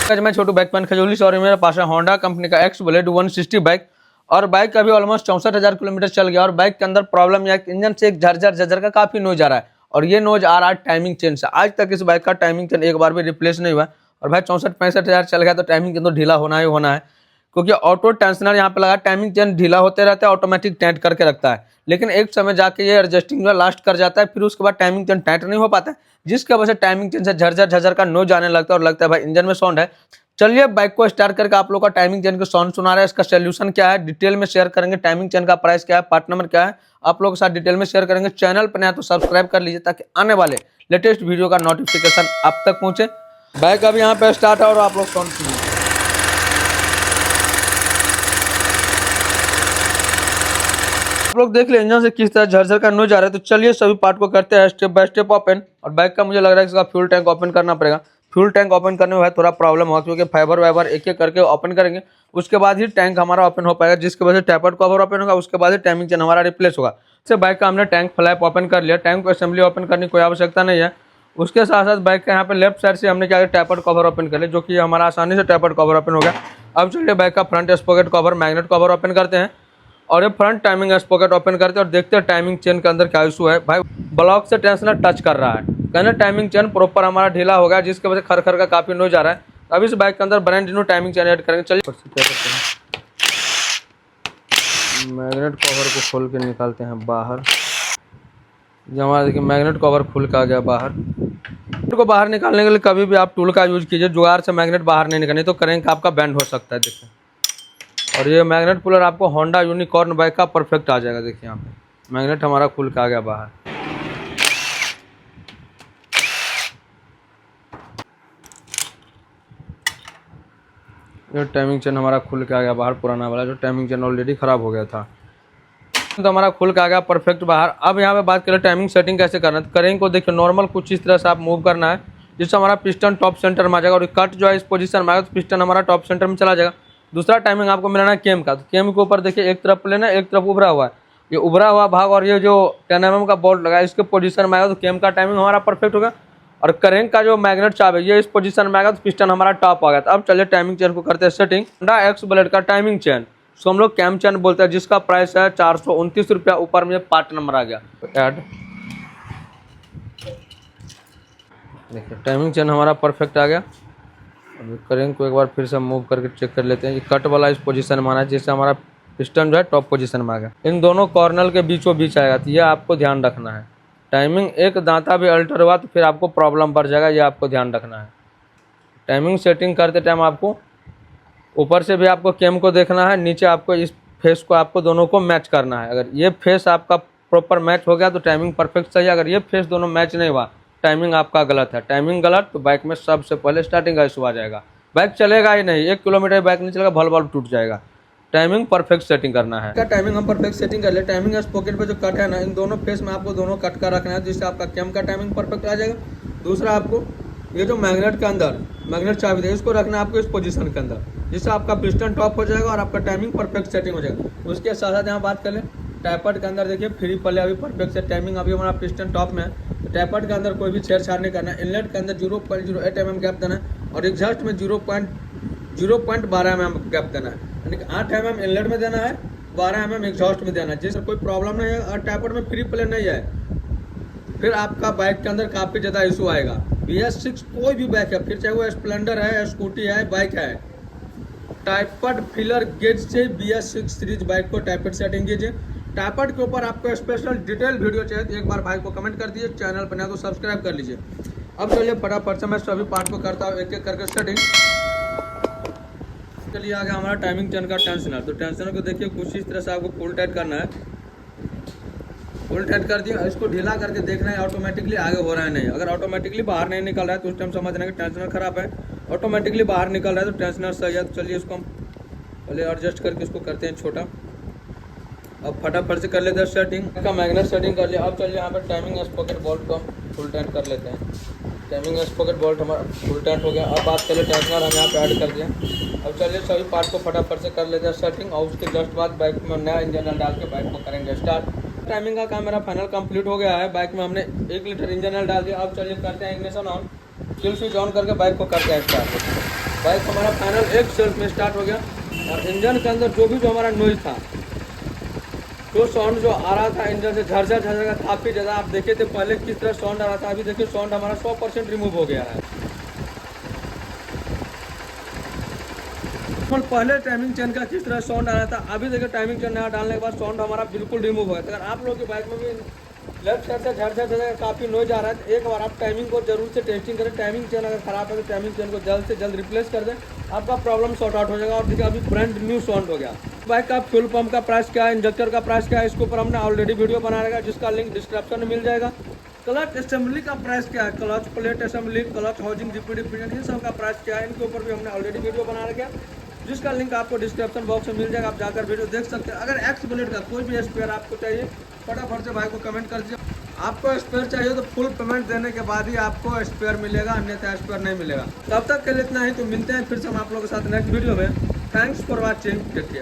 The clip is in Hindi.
आज मैं छोटू बाइक मैन खजूली से और मेरे पास है होंडा कंपनी का एक्स बुलेट 160 बाइक। और बाइक अभी ऑलमोस्ट 64,000 किलोमीटर चल गया और बाइक के अंदर प्रॉब्लम या इंजन से एक झरझर झरझर का काफी नोज आ रहा है और ये नोज आ रहा है टाइमिंग चेन से। आज तक इस बाइक का टाइमिंग चेन एक बार भी रिप्लेस नहीं हुआ और भाई 64-65,000 चल गया तो टाइमिंग चेन तो ढीला होना ही होना है, क्योंकि ऑटो टेंशनर यहाँ पे लगा, टाइमिंग चेन ढीला होते रहता है, ऑटोमेटिक टाइट करके रखता है, लेकिन एक समय जाके ये एडजस्टिंग जो लास्ट कर जाता है, फिर उसके बाद टाइमिंग चेन टाइट नहीं हो पाता है, जिसकी वजह से टाइमिंग चेन से झरझर झरझर का नोज आने लगता है और लगता है भाई इंजन में साउंड है। चलिए बाइक को स्टार्ट करके आप लोग का टाइमिंग चेन का साउंड सुना रहा है, इसका सोल्यूशन क्या है डिटेल में शेयर करेंगे, टाइमिंग चेन का प्राइस क्या है, पार्ट नंबर क्या है, आप लोगों के साथ डिटेल में शेयर करेंगे। चैनल पर नया तो सब्सक्राइब कर लीजिए ताकि आने वाले लेटेस्ट वीडियो का नोटिफिकेशन आप तक पहुंचे। बाइक अभी यहाँ पे स्टार्ट है और आप लोग साउंड सुनिए। आप लोग देख ले इंजन से किस तरह झरझर का नोज आ रहा है। तो चलिए सभी पार्ट को करते हैं स्टेप बाय स्टेप ओपन। और बाइक का मुझे लग रहा है इसका फ्यूल टैंक ओपन करना पड़ेगा। फ्यूल टैंक ओपन करने में थोड़ा प्रॉब्लम होगा, क्योंकि फाइबर वाइबर एक एक करके ओपन करेंगे, उसके बाद ही टैंक हमारा ओपन हो पाएगा, जिसकी वजह से टैपर्ड कवर ओपन होगा, उसके बाद ही टाइमिंग चेन हमारा रिप्लेस होगा। इससे बाइक का हमने टैंक फ्लैप ओपन कर लिया, टैंक को असेंबली ओपन करने की कोई आवश्यकता नहीं है। उसके साथ साथ बाइक का यहाँ पे लेफ्ट साइड से हमने क्या टैपर्ड कवर ओपन कर लिया, जो कि हमारा आसानी से टैपर्ड कवर ओपन हो गया। अब चलिए बाइक का front sprocket cover magnet cover open करते हैं और ये फ्रंट टाइमिंग स्पॉकेट ओपन करते हैं और देखते हैं टाइमिंग चेन के अंदर क्या इशू है। भाई ब्लॉक से टेंशनर टच कर रहा है, कहना टाइमिंग चेन प्रॉपर हमारा ढीला हो गया, जिसकी वजह से खरखर का काफी नोज आ रहा है। अब इस बाइक के अंदर brand new timing chain add करेंगे। चलिए मैग्नेट कवर को खोल के निकालते हैं बाहर। जो हमारा देखिए मैग्नेट कवर खुल के आ गया बाहर। को बाहर निकालने के लिए कभी भी आप टूल का यूज कीजिए, जुगाड़ से मैग्नेट बाहर नहीं निकलने तो करेंगे आपका बैंड हो सकता है। देखिए और ये मैग्नेट कूलर आपको होंडा यूनिकॉर्न बाइक का परफेक्ट आ जाएगा। देखिए यहाँ पे मैग्नेट हमारा खुल के आ गया बाहर। ये टाइमिंग चेन हमारा खुल के आ गया बाहर, पुराना वाला जो टाइमिंग चेन ऑलरेडी खराब हो गया था, तो हमारा खुल के आ गया परफेक्ट बाहर। अब यहाँ पे बात करें टाइमिंग सेटिंग कैसे करना है। तो करेंगे को देखिए नॉर्मल कुछ इस तरह से आप मूव करना है, जिससे हमारा पिस्टन टॉप सेंटर में आ जाएगा और कट जो है इस पोजीशन में आएगा तो पिस्टन हमारा टॉप सेंटर में चला जाएगा। दूसरा टाइमिंग आपको मिलाना है केम का। तो केम के ऊपर देखिए एक तरफ लेना है, एक तरफ उभरा हुआ है, ये उभरा हुआ भाग और ये जो 10 mm का बोल्ट लगा है इसके पोजीशन में आएगा तो केम का टाइमिंग हमारा परफेक्ट होगा। और करेंग का जो मैग्नेट चाब है ये इस पोजीशन में आएगा तो पिस्टन हमारा टॉप आ गया। तो अब चलिए टाइमिंग चेन को करते हैं सेटिंग। होंडा एक्स बुलेट का टाइमिंग चेन उसको हम लोग कैम चेन बोलते हैं, जिसका प्राइस है 429 रुपया। ऊपर में पार्ट नंबर आ गया ऐड। देखिए टाइमिंग चेन हमारा परफेक्ट आ गया। अब करेंगे को एक बार फिर से मूव करके चेक कर लेते हैं। ये कट वाला इस पोजीशन में आना है, जिससे हमारा पिस्टन जो है टॉप पोजीशन में आ गया। इन दोनों कॉर्नर के बीचों बीच आएगा, तो ये आपको ध्यान रखना है। टाइमिंग एक दांता भी अल्टर हुआ तो फिर आपको प्रॉब्लम बढ़ जाएगा, ये आपको ध्यान रखना है। टाइमिंग सेटिंग करते टाइम आपको ऊपर से भी आपको केम को देखना है, नीचे आपको इस फेस को आपको दोनों को मैच करना है। अगर ये फेस आपका प्रॉपर मैच हो गया तो टाइमिंग परफेक्ट सही है, अगर ये फेस दोनों मैच नहीं हुआ टाइमिंग आपका गलत है। टाइमिंग गलत तो बाइक में सबसे पहले स्टार्टिंग का इशू आ जाएगा, बाइक चलेगा ही नहीं, 1 किलोमीटर बाइक नहीं चलेगा, बल्ब टूट जाएगा। टाइमिंग परफेक्ट सेटिंग करना है। क्या टाइमिंग हम परफेक्ट सेटिंग कर ले। टाइमिंग स्पॉकेट पे जो कट है ना, इन दोनों फेस में आपको दोनों कट का रखना है, जिससे आपका केम का टाइमिंग परफेक्ट आ जाएगा। दूसरा आपको ये जो मैग्नेट के अंदर मैग्नेट चाबी है इसको रखना है आपको इस पोजीशन के अंदर, जिससे आपका पिस्टन टॉप हो जाएगा और आपका टाइमिंग परफेक्ट सेटिंग हो जाएगा। उसके साथ साथ यहाँ बात कर ले टैपर्ड के अंदर देखिए फ्री पहले अभी परफेक्ट से टाइमिंग अभी हमारा पिस्टन टॉप में है, तो टैपर्ड के अंदर कोई भी छेड़छाड़ नहीं करना है। इनलेट के अंदर 0.08 mm गैप देना है और एग्जॉस्ट में 0.12 mm गैप देना है, यानी कि 8 mm इनलेट में देना है, 12 mm एग्जॉस्ट में देना है, जिससे कोई प्रॉब्लम नहीं है और टैपर्ड में फ्री प्ले नहीं है। फिर आपका बाइक के अंदर काफ़ी ज़्यादा इशू आएगा। BS6 कोई भी बाइक है, फिर चाहे वो स्प्लेंडर है, स्कूटी है, बाइक है, टाइपर्ड फिलर गेज से BS6 सीरीज बाइक को टाइपर्ड सेटिंग कीजिए। टाइपर्ड के ऊपर आपको स्पेशल डिटेल वीडियो चाहिए तो एक बार भाई को कमेंट कर दीजिए, चैनल पर नया तो सब्सक्राइब कर लीजिए। अब चलिए फटाफट से मैं सभी पार्ट को करता हूँ एक एक करके सेटिंग। चलिए आ गया हमारा टाइमिंग चेन का टेंशनर। तो टेंशनर को देखिए कुछ इस तरह से आपको फुल टाइट करना है। फुल टाइट कर दिया, इसको ढीला करके देखना है ऑटोमेटिकली आगे हो रहा है नहीं। अगर ऑटोमेटिकली बाहर नहीं निकल रहा है तो उस टाइम समझना कि टेंशनर खराब है। ऑटोमेटिकली बाहर निकल रहा है तो टेंशनर सही है। तो चलिए इसको हम पहले एडजस्ट करके इसको करते हैं छोटा। अब फटाफट से कर लेते हैं सेटिंग का मैग्नेट सेटिंग कर लिया। अब चलिए यहाँ पर टाइमिंग स्पॉकेट बोल्ट को हम फुल टाइट कर लेते हैं। टाइमिंग स्पॉकेट बोल्ट हमारा फुल टाइट हो गया। अब बात करें टेंशनर हम यहाँ पे ऐड कर दिया। अब चलिए सभी पार्ट को फटाफट से कर लेते हैं सेटिंग और उसके जस्ट बाद बाइक में नया इंजन डाल के बाइक को करेंगे स्टार्ट। टाइमिंग का काम मेरा फाइनल कंप्लीट हो गया है। बाइक में हमने 1 लीटर इंजन ऑयल डाल दिया। अब चलिए करते हैं ignition on, kill switch on करके बाइक को करते हैं स्टार्ट। बाइक हमारा फाइनल एक सेल्फ में स्टार्ट हो गया और इंजन के अंदर जो हमारा नॉइज था, जो साउंड जो आ रहा था इंजन से झरझर का काफ़ी ज़्यादा, आप देखे थे पहले किस तरह साउंड आ रहा था, अभी देखिए साउंड हमारा 100% रिमूव हो गया है। पहले टाइमिंग चेन का किस तरह साउंड आ रहा था, अभी देखिए टाइमिंग चेन नया डालने के बाद साउंड हमारा बिल्कुल रिमूव हो गया। अगर आप लोगों की बाइक में भी लेफ्ट साइड से झरझर काफ़ी नॉइज आ रहा है, तो एक बार आप टाइमिंग को जरूर से टेस्टिंग करें। टाइमिंग चेन अगर खराब है तो टाइमिंग चेन को जल्द से जल्द रिप्लेस कर दें, आपका प्रॉब्लम सॉर्ट आउट हो जाएगा। और देखिए अभी ब्रांड न्यू साउंड हो गया। बाइक का फ्यूल पंप का प्राइस क्या है, इंजेक्टर का प्राइस क्या है, इसके ऊपर हमने ऑलरेडी वीडियो बना रहेगा, जिसका लिंक डिस्क्रिप्शन में मिल जाएगा। क्लच असेंबली का प्राइस क्या है, clutch plate assembly, clutch housing, DPD pinion, इन सब का प्राइस क्या है, इनके ऊपर भी हमने ऑलरेडी वीडियो बना रखा है, जिसका लिंक आपको डिस्क्रिप्शन बॉक्स में मिल जाएगा। आप जाकर वीडियो देख सकते हैं। अगर एक्स ब्लेड का कोई भी स्पेयर आपको चाहिए, फटाफट से भाई को कमेंट कर दीजिए। आपको स्पेयर चाहिए तो फुल पेमेंट देने के बाद ही आपको स्पेयर मिलेगा, अन्यथा स्पेयर नहीं मिलेगा। तब तक के लिए इतना ही, तो मिलते हैं फिर से हम आप लोगों के साथ नेक्स्ट वीडियो में। Thanks for watching, take care.